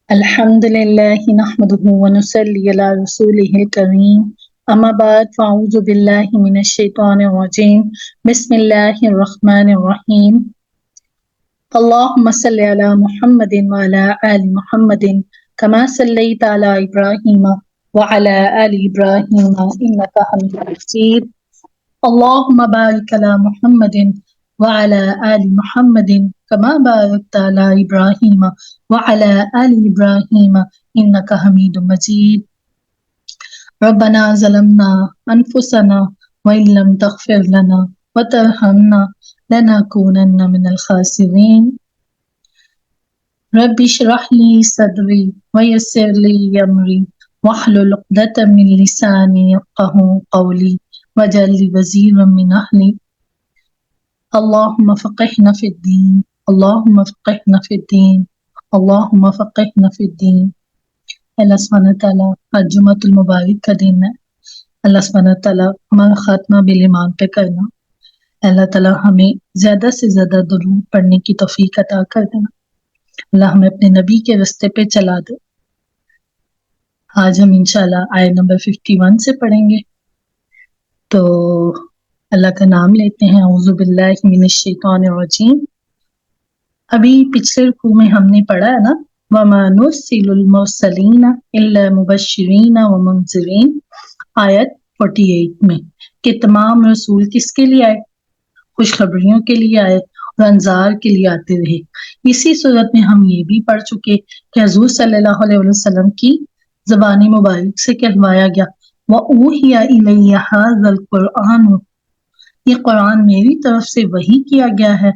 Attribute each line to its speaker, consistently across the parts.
Speaker 1: الحمد لله نحمده ونصلي على رسوله الكريم أما بعد فأعوذ بالله من الشيطان الرجيم بسم الله الرحمن الرحيم اللهم صل على محمد وعلى آل محمد كما صليت على إبراهيم وعلى آل إبراهيم إنك حميد مجيد اللهم بارك على محمد وعلى آل محمد كما باركت على إبراهيم وعلى آل إبراهيم إنك حميد مجيد ربنا ظلمنا أنفسنا وإن لم تغفر لنا وترحمنا لنكونن من الخاسرين رب اشرح لي صدري ويسر لي أمري واحلل عقدة من لساني يفقهوا قولي واجعل لي وزيرا من أهلي اللهم فقهنا في الدين اللهم فقهنا في الدين اللهم فقهنا في الدين اللہ سبحانہ تعالیٰ آج جمعۃ المبارک کا دن ہے۔ اللہ سبحانہ تعالیٰ ہمارا خاتمہ بالایمان پہ کرنا، اللہ تعالیٰ ہمیں زیادہ سے زیادہ درود پڑھنے کی توفیق عطا کر دینا، اللہ ہمیں اپنے نبی کے راستے پہ چلا دے۔ آج ہم انشاءاللہ آیت نمبر 51 سے پڑھیں گے، تو اللہ کا نام لیتے ہیں۔ اعوذ باللہ من الشیطان الرجیم۔ ابھی پچھلے رکوع میں ہم نے پڑھا ہے نا، وَمَا نُرْسِلُ الْمُرْسَلِينَ إِلَّا مُبَشِّرِينَ وَمُنذِرِينَ آیت 48 میں کہ تمام رسول کس کے لیے آئے؟ خوشخبریوں کے لیے آئے اور انذار کے لیے آتے رہے۔ اسی صورت میں ہم یہ بھی پڑھ چکے کہ حضور صلی اللہ علیہ وسلم کی زبانی مبارک سے کہوایا گیا وَأُوحِيَ إِلَيَّ هَذَا الْقُرْآنُ، یہ قرآن میری طرف سے وحی کیا گیا ہے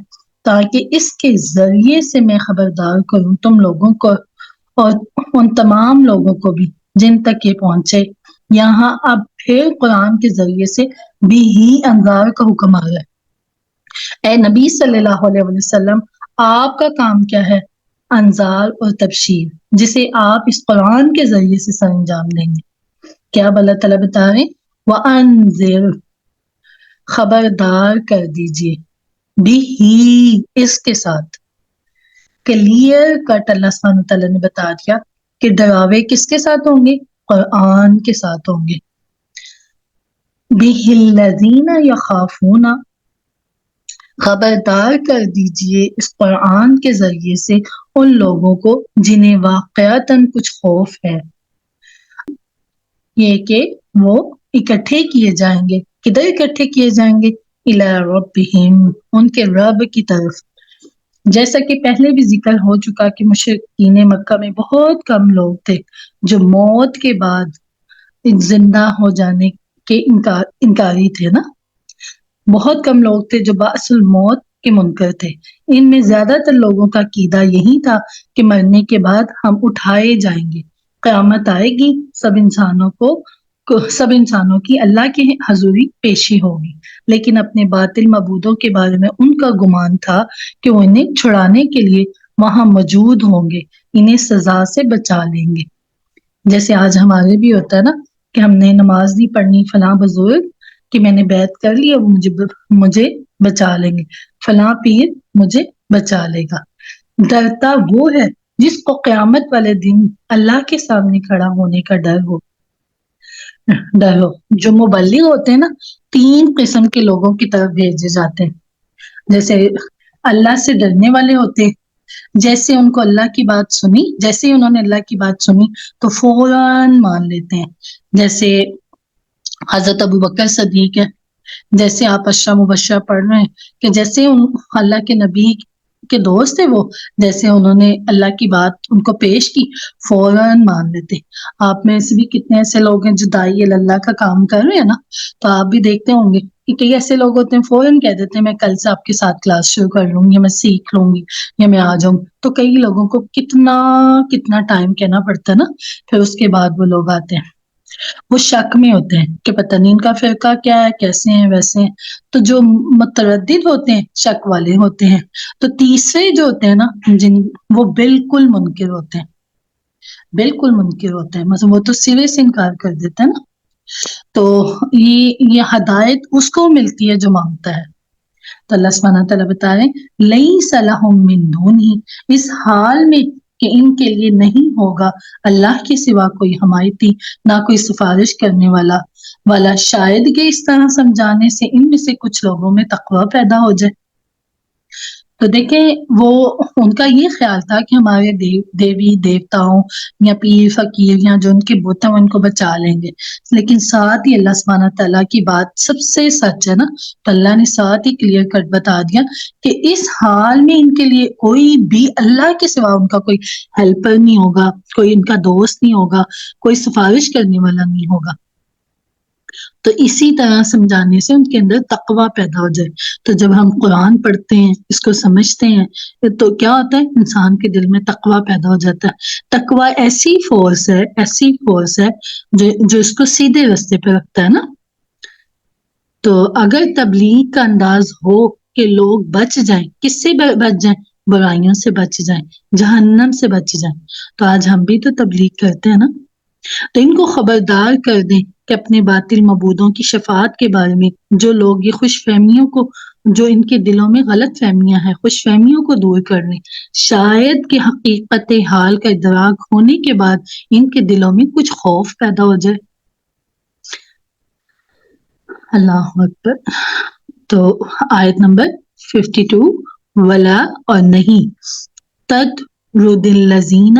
Speaker 1: تاکہ اس کے ذریعے سے میں خبردار کروں تم لوگوں کو اور ان تمام لوگوں کو بھی جن تک یہ پہنچے۔ یہاں اب پھر قرآن کے ذریعے سے بھی ہی انذار کا حکم آ رہا ہے۔ اے نبی صلی اللہ علیہ وسلم، آپ کا کام کیا ہے؟ انذار اور تبشیر، جسے آپ اس قرآن کے ذریعے سے سر انجام دیں گے۔ کیا اللہ تعالیٰ بتا رہے ہیں؟ وَأَنذِرْ، خبردار کر دیجئے، بھی ہی، اس کے ساتھ کلیئر کٹ اللہ سبحانہ تعالیٰ نے بتا دیا کہ ڈراوے کس کے ساتھ ہوں گے؟ قرآن کے ساتھ ہوں گے۔ بِهِ الَّذِينَ يَخَافُونَ، خبردار کر دیجئے اس قرآن کے ذریعے سے ان لوگوں کو جنہیں واقعتاً کچھ خوف ہے، یہ کہ وہ اکٹھے کیے جائیں گے۔ کدھر اکٹھے کیے جائیں گے؟ الی ربہم، ان کے رب کی طرف۔ جیسا کہ پہلے بھی ذکر ہو چکا کہ مشرکین مکہ میں بہت کم لوگ تھے جو موت کے بعد زندہ ہو جانے کے انکاری تھے نا، بہت کم لوگ تھے جو بعث الموت کے منکر تھے۔ ان میں زیادہ تر لوگوں کا عقیدہ یہی تھا کہ مرنے کے بعد ہم اٹھائے جائیں گے، قیامت آئے گی، سب انسانوں کی اللہ کی حضوری پیشی ہوگی۔ لیکن اپنے باطل معبودوں کے بارے میں ان کا گمان تھا کہ وہ انہیں چھڑانے کے لیے وہاں موجود ہوں گے، انہیں سزا سے بچا لیں گے۔ جیسے آج ہمارے بھی ہوتا ہے نا کہ ہم نے نماز نہیں پڑھنی فلاں بزرگ کہ میں نے بیعت کر لی، وہ مجھے بچا لیں گے، فلاں پیر مجھے بچا لے گا۔ ڈرتا وہ ہے جس کو قیامت والے دن اللہ کے سامنے کھڑا ہونے کا ڈر ہو۔ جو مبلغ ہوتے ہیں نا، 3 قسم کے لوگوں کی طرف بھیجے جاتے ہیں۔ جیسے اللہ سے ڈرنے والے ہوتے ہیں، جیسے ان کو اللہ کی بات سنی، جیسے ہی انہوں نے اللہ کی بات سنی تو فوراً مان لیتے ہیں، جیسے حضرت ابوبکر صدیق ہے، جیسے آپ عشرہ مبشرہ پڑھ رہے ہیں کہ جیسے اللہ کے نبی کے دوست تھے، وہ جیسے انہوں نے اللہ کی بات ان کو پیش کی فوراً مان لیتے۔ آپ میں سے بھی کتنے ایسے لوگ ہیں جو داعی اللہ کا کام کر رہے ہیں نا، تو آپ بھی دیکھتے ہوں گے کہ کئی ایسے لوگ ہوتے ہیں فوراً کہہ دیتے ہیں میں کل سے آپ کے ساتھ کلاس شروع کر لوں گی، یا میں سیکھ لوں گی، یا میں آ جاؤں۔ تو کئی لوگوں کو کتنا ٹائم کہنا پڑتا ہے نا، پھر اس کے بعد وہ لوگ آتے ہیں۔ وہ شک میں ہوتے ہیں کہ پتہ نہیں ان کا فرقہ کیا ہے، کیسے ہیں ویسے ہیں۔ تو جو متردد ہوتے ہیں، شک والے ہوتے ہیں۔ تو تیسرے جو ہوتے ہیں نا، وہ بالکل منکر ہوتے ہیں، بالکل منکر ہوتے ہیں، مطلب وہ تو سرے سے انکار کر دیتا ہے نا۔ تو یہ ہدایت اس کو ملتی ہے جو مانگتا ہے۔ تو اللہ سبحانہ تعالیٰ بتا رہے ہیں لیس لہم من دونہ، اس حال میں کہ ان کے لیے نہیں ہوگا اللہ کے سوا کوئی حمایتی، نہ کوئی سفارش کرنے والا شاید کہ اس طرح سمجھانے سے ان میں سے کچھ لوگوں میں تقوی پیدا ہو جائے۔ تو دیکھیں وہ ان کا یہ خیال تھا کہ ہمارے دیوی دیوتاؤں یا پیر فقیر یا جو ان کے بت ہیں ان کو بچا لیں گے، لیکن ساتھ ہی اللہ سبحانہ تعالیٰ کی بات سب سے سچ ہے نا، تو اللہ نے ساتھ ہی کلیئر کٹ بتا دیا کہ اس حال میں ان کے لیے کوئی بھی اللہ کے سوا ان کا کوئی ہیلپر نہیں ہوگا، کوئی ان کا دوست نہیں ہوگا، کوئی سفارش کرنے والا نہیں ہوگا۔ تو اسی طرح سمجھانے سے ان کے اندر تقوی پیدا ہو جائے۔ تو جب ہم قرآن پڑھتے ہیں، اس کو سمجھتے ہیں، تو کیا ہوتا ہے؟ انسان کے دل میں تقوی پیدا ہو جاتا ہے۔ تقوی ایسی فورس ہے جو اس کو سیدھے راستے پہ رکھتا ہے نا۔ تو اگر تبلیغ کا انداز ہو کہ لوگ بچ جائیں، کس سے بچ جائیں؟ برائیوں سے بچ جائیں، جہنم سے بچ جائیں۔ تو آج ہم بھی تو تبلیغ کرتے ہیں نا، تو ان کو خبردار کر دیں کہ اپنے باطل معبودوں کی شفاعت کے بارے میں جو لوگ یہ خوش فہمیوں کو، جو ان کے دلوں میں غلط فہمیاں ہیں، خوش فہمیوں کو دور کر لیں، شاید کہ حقیقت حال کا ادراک ہونے کے بعد ان کے دلوں میں کچھ خوف پیدا ہو جائے۔ اللہ اکبر۔ تو آیت نمبر 52، ولا اور نہیں، تطرد الذین،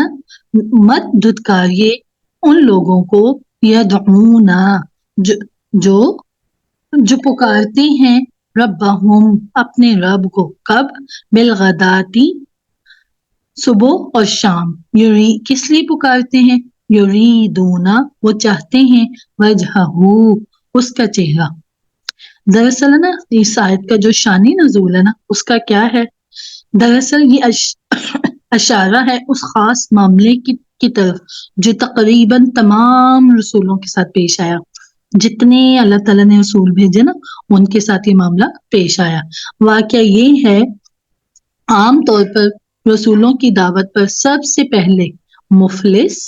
Speaker 1: مت دھتکاریے ان لوگوں کو، یدعون، جو پکارتے ہیں، ربہم، اپنے رب کو، کب؟ بالغداتی، صبح اور شام، کس لیے پکارتے ہیں؟ یریدون، وہ چاہتے ہیں، وجہہ، اس کا چہرہ۔ دراصل نا اس آیت کا جو شان نزول ہے نا، اس کا کیا ہے؟ دراصل یہ اشارہ ہے اس خاص معاملے کی طرف جو تقریباً تمام رسولوں کے ساتھ پیش آیا۔ جتنے اللہ تعالیٰ نے رسول بھیجے نا، ان کے ساتھ یہ معاملہ پیش آیا۔ واقعہ یہ ہے، عام طور پر رسولوں کی دعوت پر سب سے پہلے مفلس،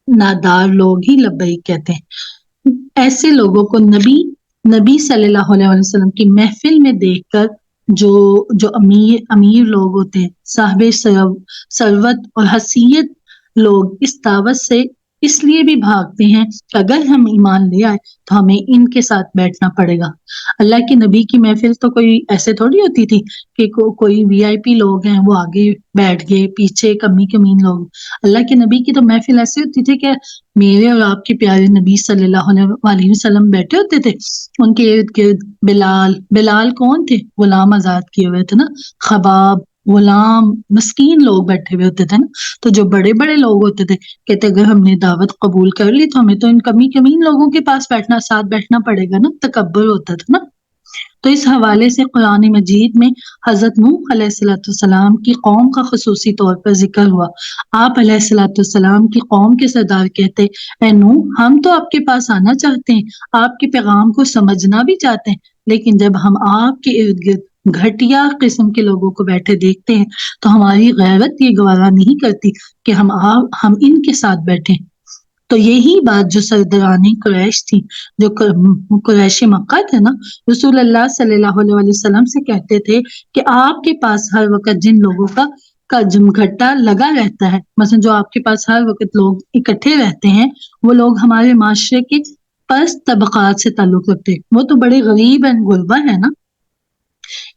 Speaker 1: نادار لوگ ہی لبیک کہتے ہیں۔ ایسے لوگوں کو نبی صلی اللہ علیہ وسلم کی محفل میں دیکھ کر جو امیر لوگ ہوتے ہیں، صاحب ثروت اور حیثیت لوگ اس دعوت سے اس لیے بھی بھاگتے ہیں کہ اگر ہم ایمان لے آئے تو ہمیں ان کے ساتھ بیٹھنا پڑے گا۔ اللہ کے نبی کی محفل تو کوئی ایسے تھوڑی ہوتی تھی کہ کوئی وی آئی پی لوگ ہیں وہ آگے بیٹھ گئے، پیچھے کمی کمین لوگ۔ اللہ کے نبی کی تو محفل ایسی ہوتی تھی کہ میرے اور آپ کے پیارے نبی صلی اللہ علیہ وسلم بیٹھے ہوتے تھے، ان کے ارد گرد بلال کون تھے؟ غلام آزاد کیے ہوئے تھے نا، خباب، غلام، مسکین لوگ بیٹھے ہوئے ہوتے تھے نا۔ تو جو بڑے بڑے لوگ ہوتے تھے کہتے اگر ہم نے دعوت قبول کر لی تو ہمیں تو ان کمی کمین لوگوں کے پاس ساتھ بیٹھنا پڑے گا نا، تکبر ہوتا تھا نا۔ تو اس حوالے سے قرآن مجید میں حضرت نوح علیہ السلام کی قوم کا خصوصی طور پر ذکر ہوا۔ آپ علیہ السلام کی قوم کے سردار کہتے، اے نوح، ہم تو آپ کے پاس آنا چاہتے ہیں، آپ کے پیغام کو سمجھنا بھی چاہتے ہیں، لیکن جب ہم آپ کے ارد گرد گھٹیا قسم کے لوگوں کو بیٹھے دیکھتے ہیں تو ہماری غیرت یہ گوارا نہیں کرتی کہ ہم ان کے ساتھ بیٹھیں۔ تو یہی بات جو سرداران قریش تھی، جو قریش مکہ تھے نا، رسول اللہ صلی اللہ علیہ وسلم سے کہتے تھے کہ آپ کے پاس ہر وقت جن لوگوں کا جمگھٹا لگا رہتا ہے، مثلا جو آپ کے پاس ہر وقت لوگ اکٹھے رہتے ہیں، وہ لوگ ہمارے معاشرے کے پست طبقات سے تعلق رکھتے ہیں، وہ تو بڑے غریب ہیں، غربا ہے نا،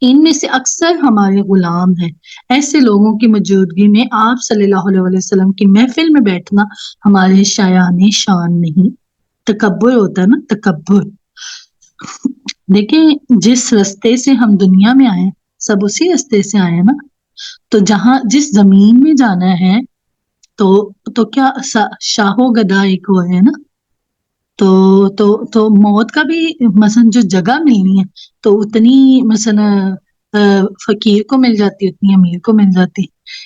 Speaker 1: ان میں سے اکثر ہمارے غلام ہیں۔ ایسے لوگوں کی موجودگی میں آپ صلی اللہ علیہ وسلم کی محفل میں بیٹھنا ہمارے شایان شان نہیں۔ تکبر ہوتا ہے نا، تکبر۔ دیکھیں جس رستے سے ہم دنیا میں آئے سب اسی رستے سے آئے نا، تو جس زمین میں جانا ہے تو کیا شاہ و گدا ایک وہ ہے نا، تو موت کا بھی مثلا جو جگہ ملنی ہے تو اتنی مثلا فقیر کو مل جاتی، اتنی امیر کو مل جاتی۔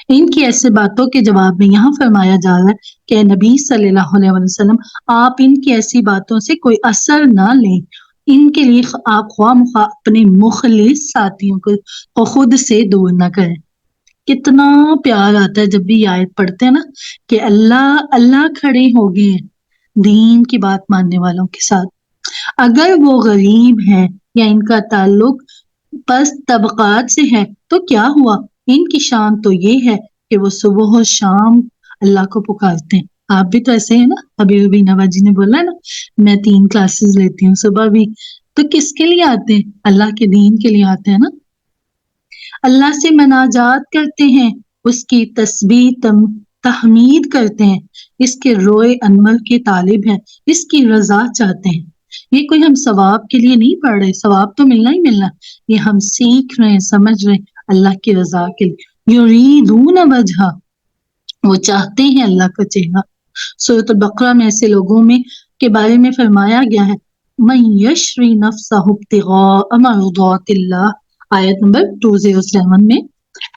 Speaker 1: ان کی ایسے باتوں کے جواب میں یہاں فرمایا جا رہا ہے کہ نبی صلی اللہ علیہ وسلم، آپ ان کی ایسی باتوں سے کوئی اثر نہ لیں، ان کے لیے آپ خواہ مخواہ اپنے مخلص ساتھیوں کو خود سے دور نہ کریں۔ کتنا پیار آتا ہے جب بھی یہ آیت پڑھتے ہیں نا کہ اللہ کھڑے ہو گئے ہیں دین کی بات ماننے والوں کے ساتھ، اگر وہ غریب ہیں یا ان کا تعلق پست طبقات سے ہے تو کیا ہوا، ان کی شان تو یہ ہے کہ وہ صبح و شام اللہ کو پکارتے ہیں. آپ بھی تو ایسے ہیں نا. ابھی نواز جی نے بولا نا میں 3 کلاسز لیتی ہوں صبح بھی. تو کس کے لیے آتے ہیں؟ اللہ کے دین کے لیے آتے ہیں نا. اللہ سے مناجات کرتے ہیں, اس کی تسبیح تحمید کرتے ہیں, اس کے روئے انور کے طالب ہیں, اس کی رضا چاہتے ہیں. یہ کوئی ہم ثواب کے لیے نہیں پڑھ رہے, ثواب تو ملنا ہی ملنا, یہ ہم سیکھ رہے ہیں, سمجھ رہے ہیں اللہ کی رضا کے لیے. یریدون وجہ, وہ چاہتے ہیں اللہ کا چہرہ. سورۃ البقرہ میں ایسے لوگوں میں کے بارے میں فرمایا گیا ہے من یشری نفسہ ابتغاء مرضات اللہ, آیت نمبر 207 میں,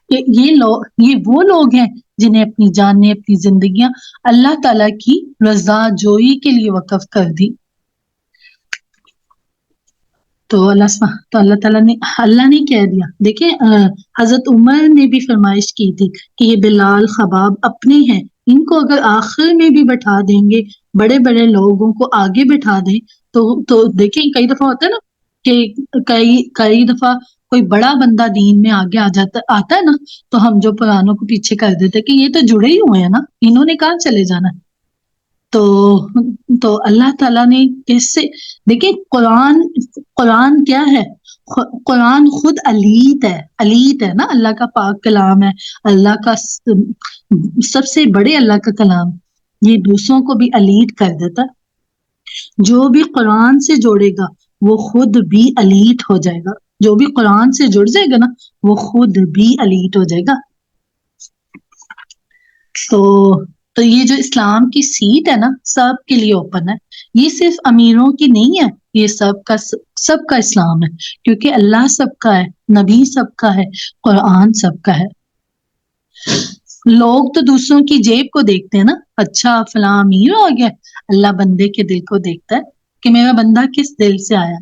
Speaker 1: کہ یہ وہ لوگ ہیں جنہیں اپنی جانیں, اپنی زندگیاں اللہ تعالیٰ کی رضا جوئی کے لیے وقف کر دی. تو اللہ تعالیٰ نے کہہ دیا. دیکھیں حضرت عمر نے بھی فرمائش کی تھی کہ یہ بلال خباب اپنے ہیں, ان کو اگر آخر میں بھی بٹھا دیں گے, بڑے بڑے لوگوں کو آگے بٹھا دیں تو دیکھیں کئی دفعہ ہوتا ہے نا کہ کئی دفعہ کوئی بڑا بندہ دین میں آگے آتا ہے نا, تو ہم جو پرانوں کو پیچھے کر دیتے کہ یہ تو جڑے ہی ہوئے ہیں نا, انہوں نے کہاں چلے جانا. تو اللہ تعالیٰ نے کس سے, دیکھیں قرآن کیا ہے, قرآن خود علیت ہے نا, اللہ کا پاک کلام ہے, اللہ کا سب سے بڑے اللہ کا کلام, یہ دوسروں کو بھی علیت کر دیتا. جو بھی قرآن سے جوڑے گا وہ خود بھی علیت ہو جائے گا, جو بھی قرآن سے جڑ جائے گا نا وہ خود بھی علیت ہو جائے گا. تو یہ جو اسلام کی سیٹ ہے نا سب کے لیے اوپن ہے, یہ صرف امیروں کی نہیں ہے, یہ سب کا اسلام ہے, کیونکہ اللہ سب کا ہے, نبی سب کا ہے, قرآن سب کا ہے. لوگ تو دوسروں کی جیب کو دیکھتے ہیں نا, اچھا فلاں امیر ہو گیا, اللہ بندے کے دل کو دیکھتا ہے کہ میرا بندہ کس دل سے آیا,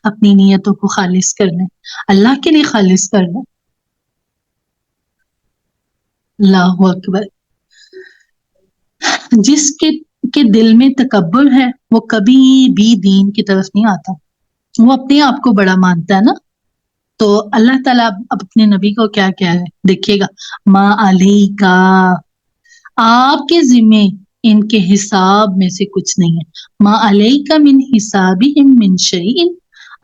Speaker 1: اپنی نیتوں کو خالص کرنے, اللہ کے لیے خالص کرنا. اللہ اکبر. جس کے دل میں تکبر ہے وہ کبھی بھی دین کی طرف نہیں آتا, وہ اپنے آپ کو بڑا مانتا ہے نا. تو اللہ تعالیٰ اب اپنے نبی کو کیا کہہ رہے ہیں دیکھیے گا, ما علیکا, آپ کے ذمے ان کے حساب میں سے کچھ نہیں ہے. ما علیکا من حسابہم من شیء,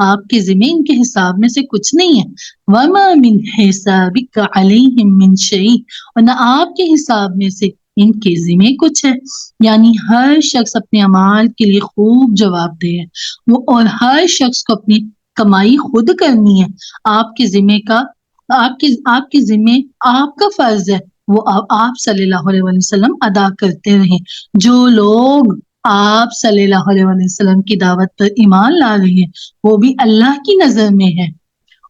Speaker 1: آپ کے ذمے ان کے حساب میں سے کچھ نہیں ہے. وما من حسابک علیہم من شیء, اور نہ آپ کے حساب میں سے ان کے ذمے کچھ ہے. یعنی ہر شخص اپنے اعمال کے لیے خوب جواب دہ ہے, وہ اور ہر شخص کو اپنی کمائی خود کرنی ہے. آپ کے ذمے کا آپ کے ذمے آپ کا فرض ہے, وہ آپ صلی اللہ علیہ وسلم ادا کرتے رہیں. جو لوگ آپ صلی اللہ علیہ وسلم کی دعوت پر ایمان لا رہے ہیں وہ بھی اللہ کی نظر میں ہے,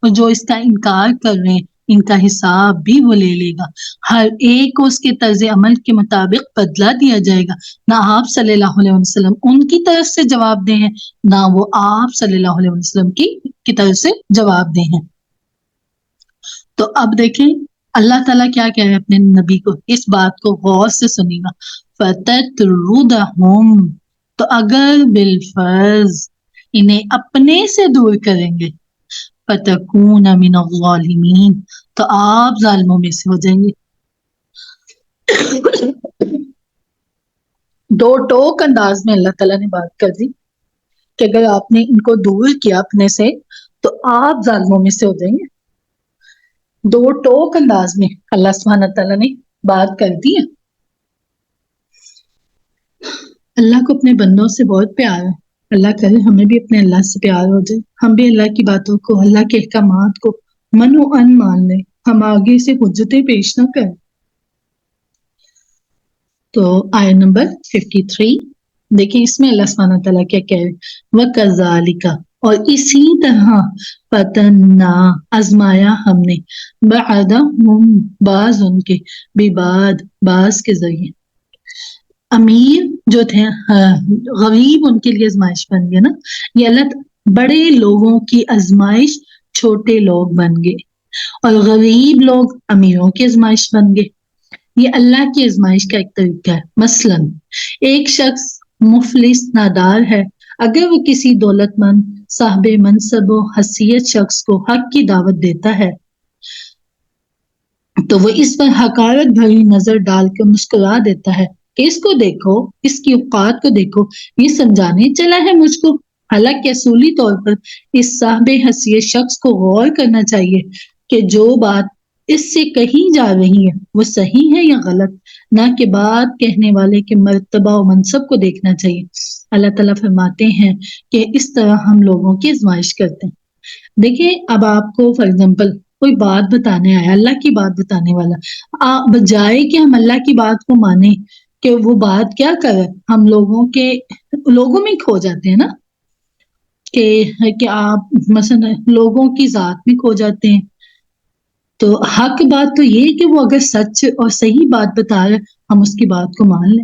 Speaker 1: اور جو اس کا انکار کر رہے ہیں ان کا حساب بھی وہ لے لے گا. ہر ایک کو اس کے طرز عمل کے مطابق بدلہ دیا جائے گا. نہ آپ صلی اللہ علیہ وسلم ان کی طرف سے جواب دے ہیں, نہ وہ آپ صلی اللہ علیہ وسلم کی طرف سے جواب دے ہیں. تو اب دیکھیں اللہ تعالیٰ کیا کہہ رہے ہیں اپنے نبی کو, اس بات کو غور سے سنیے گا. فَتَتْرُدَهُمْ, تو اگر بالفرض انہیں اپنے سے دور کریں گے, فَتَكُونَ مِنَ الظَّالِمِينَ, تو آپ ظالموں میں سے ہو جائیں گے. دو ٹوک انداز میں اللہ تعالیٰ نے بات کر دی کہ اگر آپ نے ان کو دور کیا اپنے سے تو آپ ظالموں میں سے ہو جائیں گے. دو ٹوک انداز میں اللہ سبحانہ تعالیٰ نے بات کر دی ہے. اللہ کو اپنے بندوں سے بہت پیار ہے. اللہ کرے ہمیں بھی اپنے اللہ سے پیار ہو جائے, ہم بھی اللہ کی باتوں کو, اللہ کے احکامات کو من و ان مان لیں, ہم آگے سے حجتیں پیش نہ کریں. تو آیت نمبر 53 دیکھیں, اس میں اللہ سبحانہ تعالیٰ کیا کہہ رہے ہیں, وَكَذَلِكَ, اور اسی طرح فتنا, آزمایا ہم نے, بعدہم, بعض ان کے, ببعد, بعض کے ذریعے. امیر جو تھے غریب ان کے لیے آزمائش بن گئے نا, یہ اللہ بڑے لوگوں کی آزمائش چھوٹے لوگ بن گئے, اور غریب لوگ امیروں کی آزمائش بن گئے. یہ اللہ کی آزمائش کا ایک طریقہ ہے. مثلا ایک شخص مفلس نادار ہے, اگر وہ کسی دولت مند صاحب منصب و حیثیت شخص کو حق کی دعوت دیتا ہے تو وہ اس پر حقارت بھری نظر ڈال کر مسکرا دیتا ہے کہ اس کو دیکھو، اس کی اوقات کو دیکھو، یہ سمجھانے چلا ہے مجھ کو۔ حالانکہ اصولی طور پر اس صاحب حیثیت شخص کو غور کرنا چاہیے کہ جو بات اس سے کہی جا رہی ہے وہ صحیح ہے یا غلط، نہ کہ بات کہنے والے کے مرتبہ و منصب کو دیکھنا چاہیے۔ اللہ تعالیٰ فرماتے ہیں کہ اس طرح ہم لوگوں کی آزمائش کرتے ہیں۔ دیکھیں، اب آپ کو فار ایگزامپل کوئی بات بتانے آیا، اللہ کی بات بتانے والا، بجائے کہ ہم اللہ کی بات کو مانیں کہ وہ بات کیا کرے، ہم لوگوں میں کھو جاتے ہیں نا، کہ آپ مثلا لوگوں کی ذات میں کھو جاتے ہیں۔ تو حق بات تو یہ ہے کہ وہ اگر سچ اور صحیح بات بتا رہے ہم اس کی بات کو مان لیں،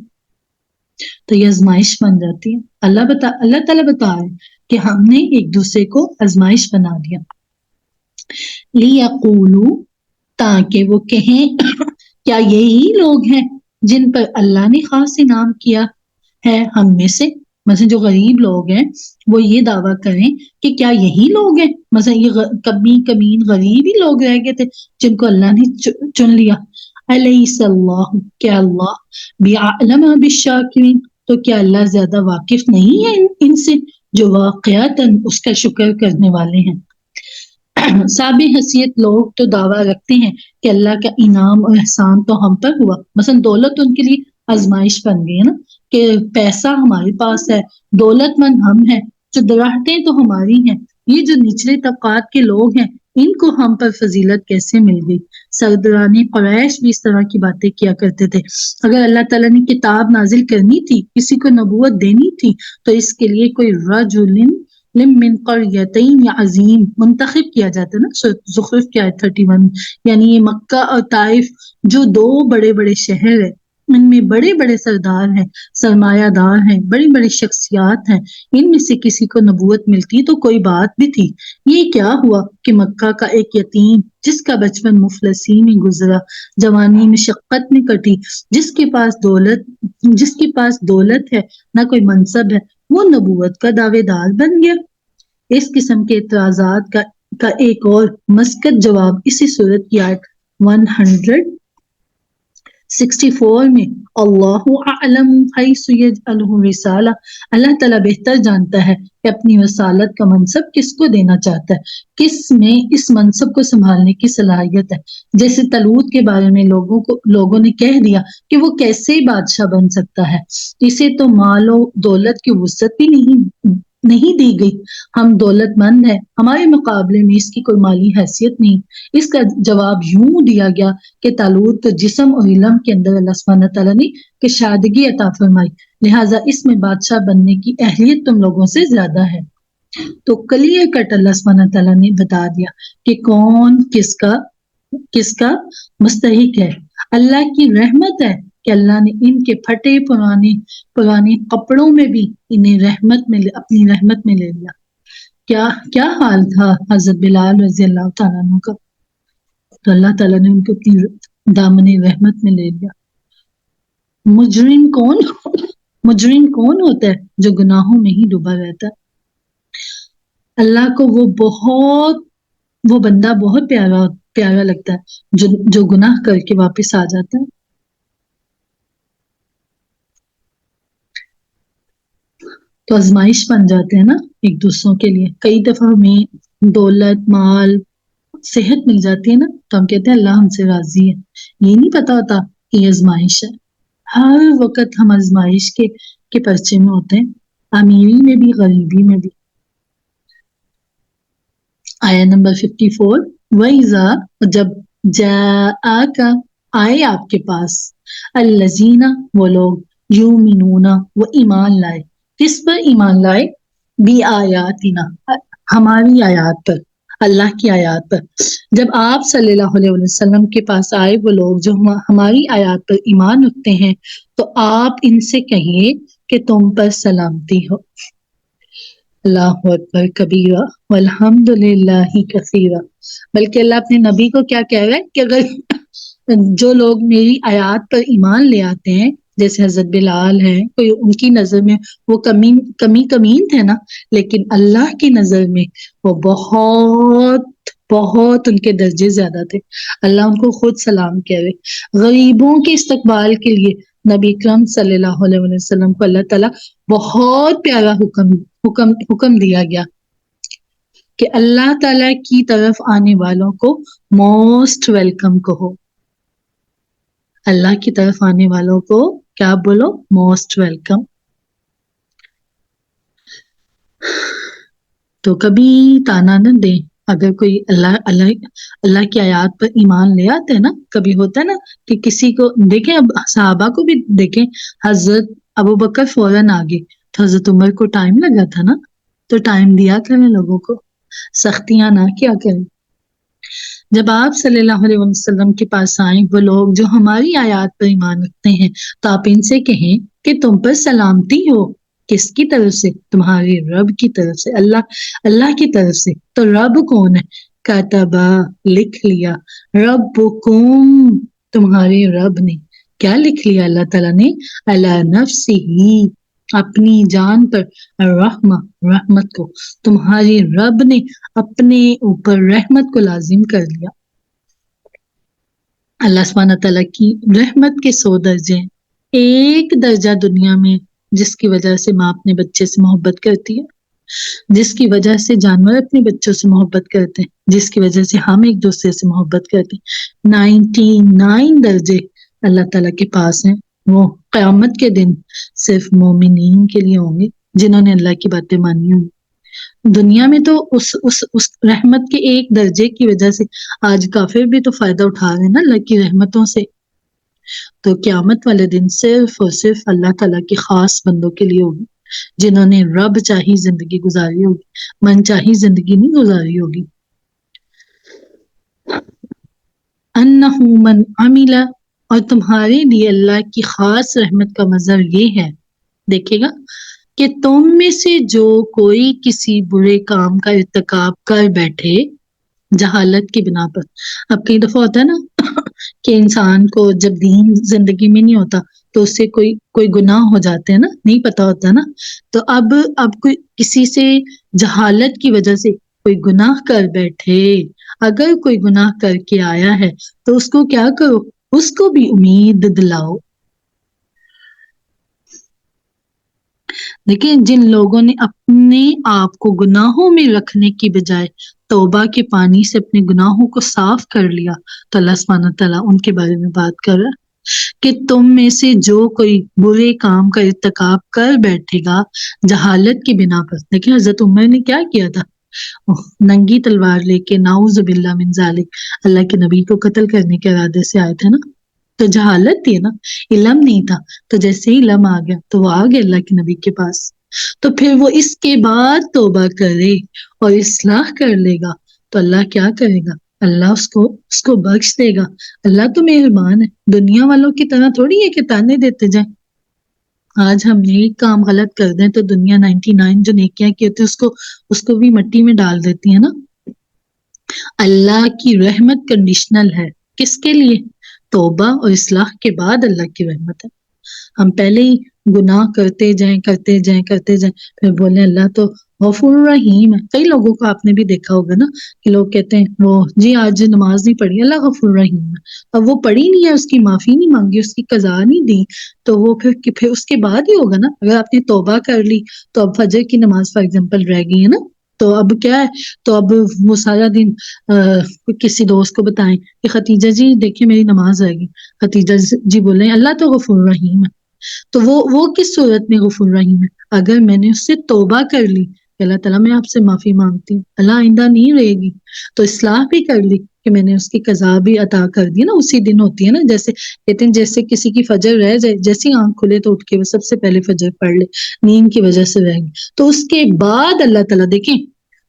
Speaker 1: تو یہ آزمائش بن جاتی ہے۔ اللہ تعالیٰ بتا رہے کہ ہم نے ایک دوسرے کو آزمائش بنا دیا۔ لِيَقُولُوا، تاکہ وہ کہیں کیا یہی لوگ ہیں جن پر اللہ نے خاص انعام کیا ہے ہم میں سے؟ مثلا جو غریب لوگ ہیں وہ یہ دعویٰ کریں کہ کیا یہی لوگ ہیں، مثلا یہ کمین غریب ہی لوگ رہ گئے تھے جن کو اللہ نے چن لیا۔ الیس اللہ، کیا اللہ بعلم بالشاکرین، تو کیا اللہ زیادہ واقف نہیں ہے ان سے جو واقعتاً اس کا شکر کرنے والے ہیں۔ صاحب حیثیت لوگ تو دعویٰ رکھتے ہیں کہ اللہ کا انعام اور احسان تو ہم پر ہوا، مثلا دولت ان کے لیے آزمائش بن گئی ہے نا، کہ پیسہ ہمارے پاس ہے، دولت مند ہم ہیں، چدراہٹیں تو ہماری ہیں، یہ جو نچلے طبقات کے لوگ ہیں ان کو ہم پر فضیلت کیسے مل گئی۔ سردران قریش بھی اس طرح کی باتیں کیا کرتے تھے۔ اگر اللہ تعالیٰ نے کتاب نازل کرنی تھی، کسی کو نبوت دینی تھی، تو اس کے لیے کوئی رجل من قریتین یا عظیم منتخب کیا جاتا ہے نا، زخرف کی آیت 31، یعنی یہ مکہ اور طائف جو دو بڑے بڑے شہر ہیں، ان میں بڑے بڑے سردار ہیں، سرمایہ دار ہیں، بڑی بڑی شخصیات ہیں، ان میں سے کسی کو نبوت ملتی تو کوئی بات بھی تھی۔ یہ کیا ہوا کہ مکہ کا ایک یتیم جس کا بچپن مفلسی میں گزرا، جوانی مشقت میں کٹی، جس کے پاس دولت ہے نہ کوئی منصب ہے، وہ نبوت کا دعوے دار بن گیا۔ اس قسم کے اعتراضات کا ایک اور مسکت جواب اسی صورت کی آیت 164 میں اللہ اعلم حیث یجعلہ رسالہ، اللہ تعالیٰ بہتر جانتا ہے کہ اپنی رسالت کا منصب کس کو دینا چاہتا ہے، کس میں اس منصب کو سنبھالنے کی صلاحیت ہے۔ جیسے طالوت کے بارے میں لوگوں نے کہہ دیا کہ وہ کیسے بادشاہ بن سکتا ہے، اسے تو مال و دولت کی وسعت بھی نہیں دی گئی، ہم دولت مند ہیں، ہمارے مقابلے میں اس کی کوئی مالی حیثیت نہیں۔ اس کا جواب یوں دیا گیا کہ طالوت کو جسم اور علم کے اندر اللہ سبحانہ تعالیٰ نے کشادگی عطا فرمائی، لہٰذا اس میں بادشاہ بننے کی اہلیت تم لوگوں سے زیادہ ہے۔ تو کلیئر کٹ اللہ سبحانہ تعالیٰ نے بتا دیا کہ کون کس کا مستحق ہے۔ اللہ کی رحمت ہے کہ اللہ نے ان کے پھٹے پرانے کپڑوں میں بھی انہیں اپنی رحمت میں لے لیا۔ کیا حال تھا حضرت بلال رضی اللہ تعالیٰ عنہ کا، تو اللہ تعالیٰ نے ان کو اپنی دامن رحمت میں لے لیا۔ مجرم کون ہوتا ہے؟ جو گناہوں میں ہی ڈوبا رہتا ہے۔ اللہ کو وہ بندہ بہت پیارا لگتا ہے جو گناہ کر کے واپس آ جاتا ہے۔ تو آزمائش بن جاتے ہیں نا ایک دوسروں کے لیے۔ کئی دفعہ ہمیں دولت، مال، صحت مل جاتی ہے نا، تو ہم کہتے ہیں اللہ ہم سے راضی ہے، یہ نہیں پتا ہوتا کہ یہ آزمائش ہے۔ ہر وقت ہم آزمائش کے پرچے میں ہوتے ہیں، امیری میں بھی، غریبی میں بھی۔ آیا نمبر 54، وَإِذَا، جب جَاءَكَ، آئے آپ کے پاس، الَّذِينَ، وہ لوگ، یُؤْمِنُونَ، وہ ایمان لائے، کس پر ایمان لائے؟ بِآیاتِنَا، ہماری آیات پر، اللہ کی آیات پر۔ جب آپ صلی اللہ علیہ وسلم کے پاس آئے وہ لوگ جو ہماری آیات پر ایمان رکھتے ہیں، تو آپ ان سے کہیے کہ تم پر سلامتی ہو۔ اللہ اکبر کبیرہ والحمد للہ کثیرہ۔ بلکہ اللہ اپنے نبی کو کیا کہہ رہا ہے کہ اگر جو لوگ میری آیات پر ایمان لے آتے ہیں، جیسے حضرت بلال ہیں، کوئی ان کی نظر میں وہ کمین تھے نا، لیکن اللہ کی نظر میں وہ بہت بہت ان کے درجے زیادہ تھے. اللہ ان کو خود سلام کہہ رہے. غریبوں کے استقبال کے لیے نبی اکرم صلی اللہ علیہ وسلم کو اللہ تعالیٰ بہت پیارا حکم دیا گیا کہ اللہ تعالیٰ کی طرف آنے والوں کو موسٹ ویلکم کہو. اللہ کی طرف آنے والوں کو کیا بولو؟ Most welcome. تو کبھی تانا نہ دیں. اگر کوئی اللہ کی آیات پر ایمان لے آتے ہیں نا، کبھی ہوتا ہے نا کہ کسی کو دیکھیں، اب صحابہ کو بھی دیکھیں، حضرت ابو بکر فوراً آگے، تو حضرت عمر کو ٹائم لگا تھا نا، تو ٹائم دیا کریں لوگوں کو، سختیاں نہ کیا کریں. جب آپ صلی اللہ علیہ وسلم کے پاس آئیں وہ لوگ جو ہماری آیات پر ایمان رکھتے ہیں، تو آپ ان سے کہیں کہ تم پر سلامتی ہو. کس کی طرف سے؟ تمہارے رب کی طرف سے، اللہ کی طرف سے. تو رب کون ہے؟ کتبا، لکھ لیا. ربکم، تمہارے رب نے کیا لکھ لیا؟ اللہ تعالیٰ نے علی نفسہ، اپنی جان پر، الرحمہ، رحمت کو. تمہاری رب نے اپنے اوپر رحمت کو لازم کر لیا. اللہ سبحانہ تعالیٰ کی رحمت کے 100 درجے ہیں. ایک درجہ دنیا میں جس کی وجہ سے ماں اپنے بچے سے محبت کرتی ہے، جس کی وجہ سے جانور اپنے بچوں سے محبت کرتے ہیں، جس کی وجہ سے ہم ایک دوسرے سے محبت کرتے ہیں. 99 درجے اللہ تعالیٰ کے پاس ہیں. وہ قیامت کے دن صرف مومنین کے لیے ہوں گے، جنہوں نے اللہ کی باتیں مانی ہوں. دنیا میں تو اس رحمت کے ایک درجے کی وجہ سے آج کافر بھی تو فائدہ اٹھا رہے ہیں نا اللہ کی رحمتوں سے. تو قیامت والے دن صرف اور صرف اللہ تعالیٰ کے خاص بندوں کے لیے ہوگی، جنہوں نے رب چاہی زندگی گزاری ہوگی، من چاہی زندگی نہیں گزاری ہوگی. انہ من عمل، اور تمہارے لیے اللہ کی خاص رحمت کا مظہر یہ ہے، دیکھے گا، کہ تم میں سے جو کوئی کسی برے کام کا ارتکاب کر بیٹھے جہالت کی بنا پر. اب کئی دفعہ ہوتا ہے نا کہ انسان کو جب دین زندگی میں نہیں ہوتا تو اس سے کوئی گناہ ہو جاتے ہیں نا، نہیں پتا ہوتا نا. تو اب کوئی کسی سے جہالت کی وجہ سے کوئی گناہ کر بیٹھے، اگر کوئی گناہ کر کے آیا ہے تو اس کو کیا کرو؟ اس کو بھی امید دلاؤ. لیکن جن لوگوں نے اپنے آپ کو گناہوں میں رکھنے کی بجائے توبہ کے پانی سے اپنے گناہوں کو صاف کر لیا، تو اللہ سبحانہ تعالیٰ ان کے بارے میں بات کر رہا ہے کہ تم میں سے جو کوئی برے کام کا ارتکاب کر بیٹھے گا جہالت کی بنا پر. دیکھیں حضرت عمر نے کیا کیا تھا، ننگی تلوار لے کے نعوذ باللہ من ذالک اللہ کے نبی کو قتل کرنے کے ارادے سے آئے تھے نا. تو جہالت تھی نا، علم نہیں تھا. تو جیسے ہی علم آ گیا تو وہ آ گیا اللہ کے نبی کے پاس. تو پھر وہ اس کے بعد توبہ کرے اور اصلاح کر لے گا تو اللہ کیا کرے گا؟ اللہ اس کو بخش دے گا. اللہ تو مہربان ہے، دنیا والوں کی طرح تھوڑی ہے کہ تانے دیتے جائیں. آج ہم ایک کام غلط کر دیں تو دنیا 99 جو نیکیاں کی ہوتی ہے اس کو بھی مٹی میں ڈال دیتی ہے نا. اللہ کی رحمت کنڈیشنل ہے. کس کے لیے؟ توبہ اور اصلاح کے بعد اللہ کی رحمت ہے. ہم پہلے ہی گناہ کرتے جائیں پھر بولیں اللہ تو غفور رحیم ہے. کئی لوگوں کو آپ نے بھی دیکھا ہوگا نا کہ لوگ کہتے ہیں وہ جی آج نماز نہیں پڑھی، اللہ غفور رحیم ہے. اب وہ پڑھی نہیں ہے، اس کی معافی نہیں مانگی، اس کی قضا نہیں دی، تو وہ پھر اس کے بعد ہی ہوگا نا. اگر آپ نے توبہ کر لی تو اب فجر کی نماز فار ایگزامپل رہ گئی ہے نا، تو اب کیا ہے، تو اب وہ سارا دن کسی دوست کو بتائیں کہ ختیجہ جی دیکھیں میری نماز آئے گی. ختیجہ جی بول رہے ہیں اللہ تو غفور رحیم ہے. تو وہ کس صورت میں غفور رحیم ہے؟ اگر میں نے اس سے توبہ کر لی کہ اللہ تعالیٰ میں آپ سے معافی مانگتی ہوں، اللہ آئندہ نہیں رہے گی، تو اصلاح بھی کر لی کہ میں نے اس کی قضا بھی عطا کر دی نا، اسی دن ہوتی ہے نا. جیسے کہتے ہیں جیسے کسی کی فجر رہ جائے، جیسے آنکھ کھلے تو اٹھ کے وہ سب سے پہلے فجر پڑھ لے، نیند کی وجہ سے رہ گئی، تو اس کے بعد اللہ تعالیٰ دیکھیں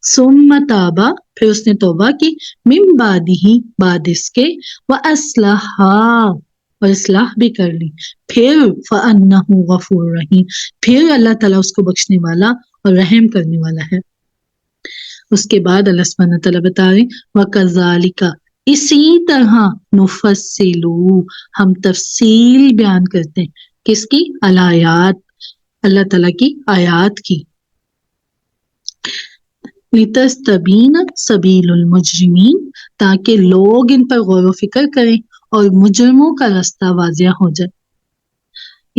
Speaker 1: ثم تابا، پھر اس نے توبہ کی، من بعدہ، بعد اس کے، وَأَصْلَحَا، اور اصلاح بھی کر لی، پھر فَأَنَّهُ غَفُورٌ رَحِيمٌ، پھر اللہ تعالیٰ اس کو بخشنے والا اور رحم کرنے والا ہے. اس کے بعد اللہ سبحانہ تعالیٰ بتا رہے وَكَذَلِكَ، اسی طرح نُفَصِّلُ، ہم تفصیل بیان کرتے ہیں، کس کی؟ الآیات، اللہ تعالیٰ کی آیات کی. لِتَسْتَبِينَ سَبِيلُ الْمُجْرِمِينَ، تاکہ لوگ ان پر غور و فکر کریں اور مجرموں کا راستہ واضح ہو جائے۔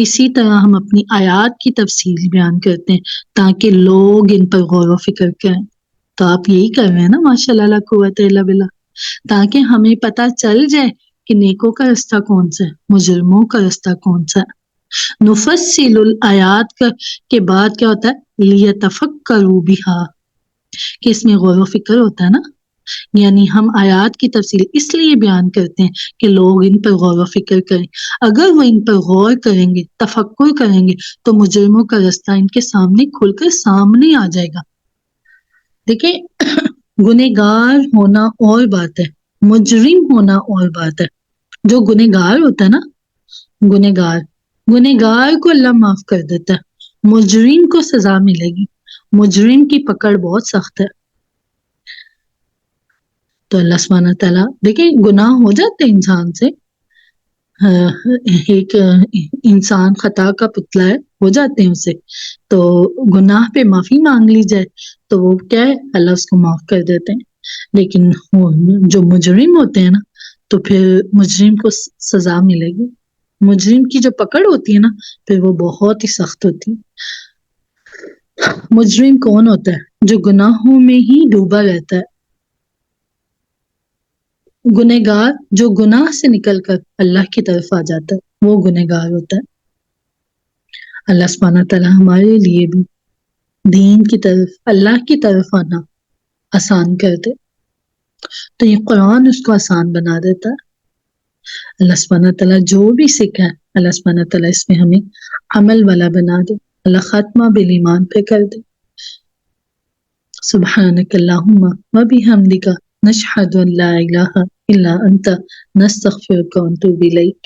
Speaker 1: اسی طرح ہم اپنی آیات کی تفصیل بیان کرتے ہیں تاکہ لوگ ان پر غور و فکر کریں۔ تو آپ یہی کر رہے ہیں نا، ماشاء اللہ لا قوت الا باللہ، تاکہ ہمیں پتہ چل جائے کہ نیکوں کا راستہ کون سا ہے، مجرموں کا راستہ کون سا ہے۔ نفصل الآیات کے بعد کیا ہوتا ہے، لیتفکروا بہا، کہ اس میں غور و فکر ہوتا ہے نا، یعنی ہم آیات کی تفصیل اس لیے بیان کرتے ہیں کہ لوگ ان پر غور و فکر کریں۔ اگر وہ ان پر غور کریں گے، تفکر کریں گے، تو مجرموں کا راستہ ان کے سامنے کھل کر سامنے آ جائے گا۔ دیکھیں، گنہگار ہونا اور بات ہے، مجرم ہونا اور بات ہے۔ جو گنہگار ہوتا ہے نا، گنہگار کو اللہ معاف کر دیتا ہے، مجرم کو سزا ملے گی، مجرم کی پکڑ بہت سخت ہے۔ تو اللہ سبحانہ تعالیٰ، دیکھیں گناہ ہو جاتے ہیں انسان سے، ایک انسان خطا کا پتلا ہے، ہو جاتے ہیں اسے، تو گناہ پہ معافی مانگ لی جائے تو وہ کیا ہے، اللہ اس کو معاف کر دیتے ہیں۔ لیکن جو مجرم ہوتے ہیں نا، تو پھر مجرم کو سزا ملے گی، مجرم کی جو پکڑ ہوتی ہے نا، پھر وہ بہت ہی سخت ہوتی ہے۔ مجرم کون ہوتا ہے؟ جو گناہوں میں ہی ڈوبا رہتا ہے۔ گنہگار جو گناہ سے نکل کر اللہ کی طرف آ جاتا ہے، وہ گنہگار ہوتا ہے۔ اللہ سبحانہ تعالیٰ ہمارے لیے بھی دین کی طرف، اللہ کی طرف آنا آسان کر دے، تو یہ قرآن اس کو آسان بنا دیتا ہے۔ اللہ سبحانہ تعالیٰ جو بھی سکھائے، اللہ سبحانہ تعالیٰ اس میں ہمیں عمل والا بنا دے، اللہ خاتمہ بالایمان پہ کر دے۔ سبحانک اللہم و بحمدک، نشہد ان لا الہ الا انت، نستغفرک و نتوب الیک۔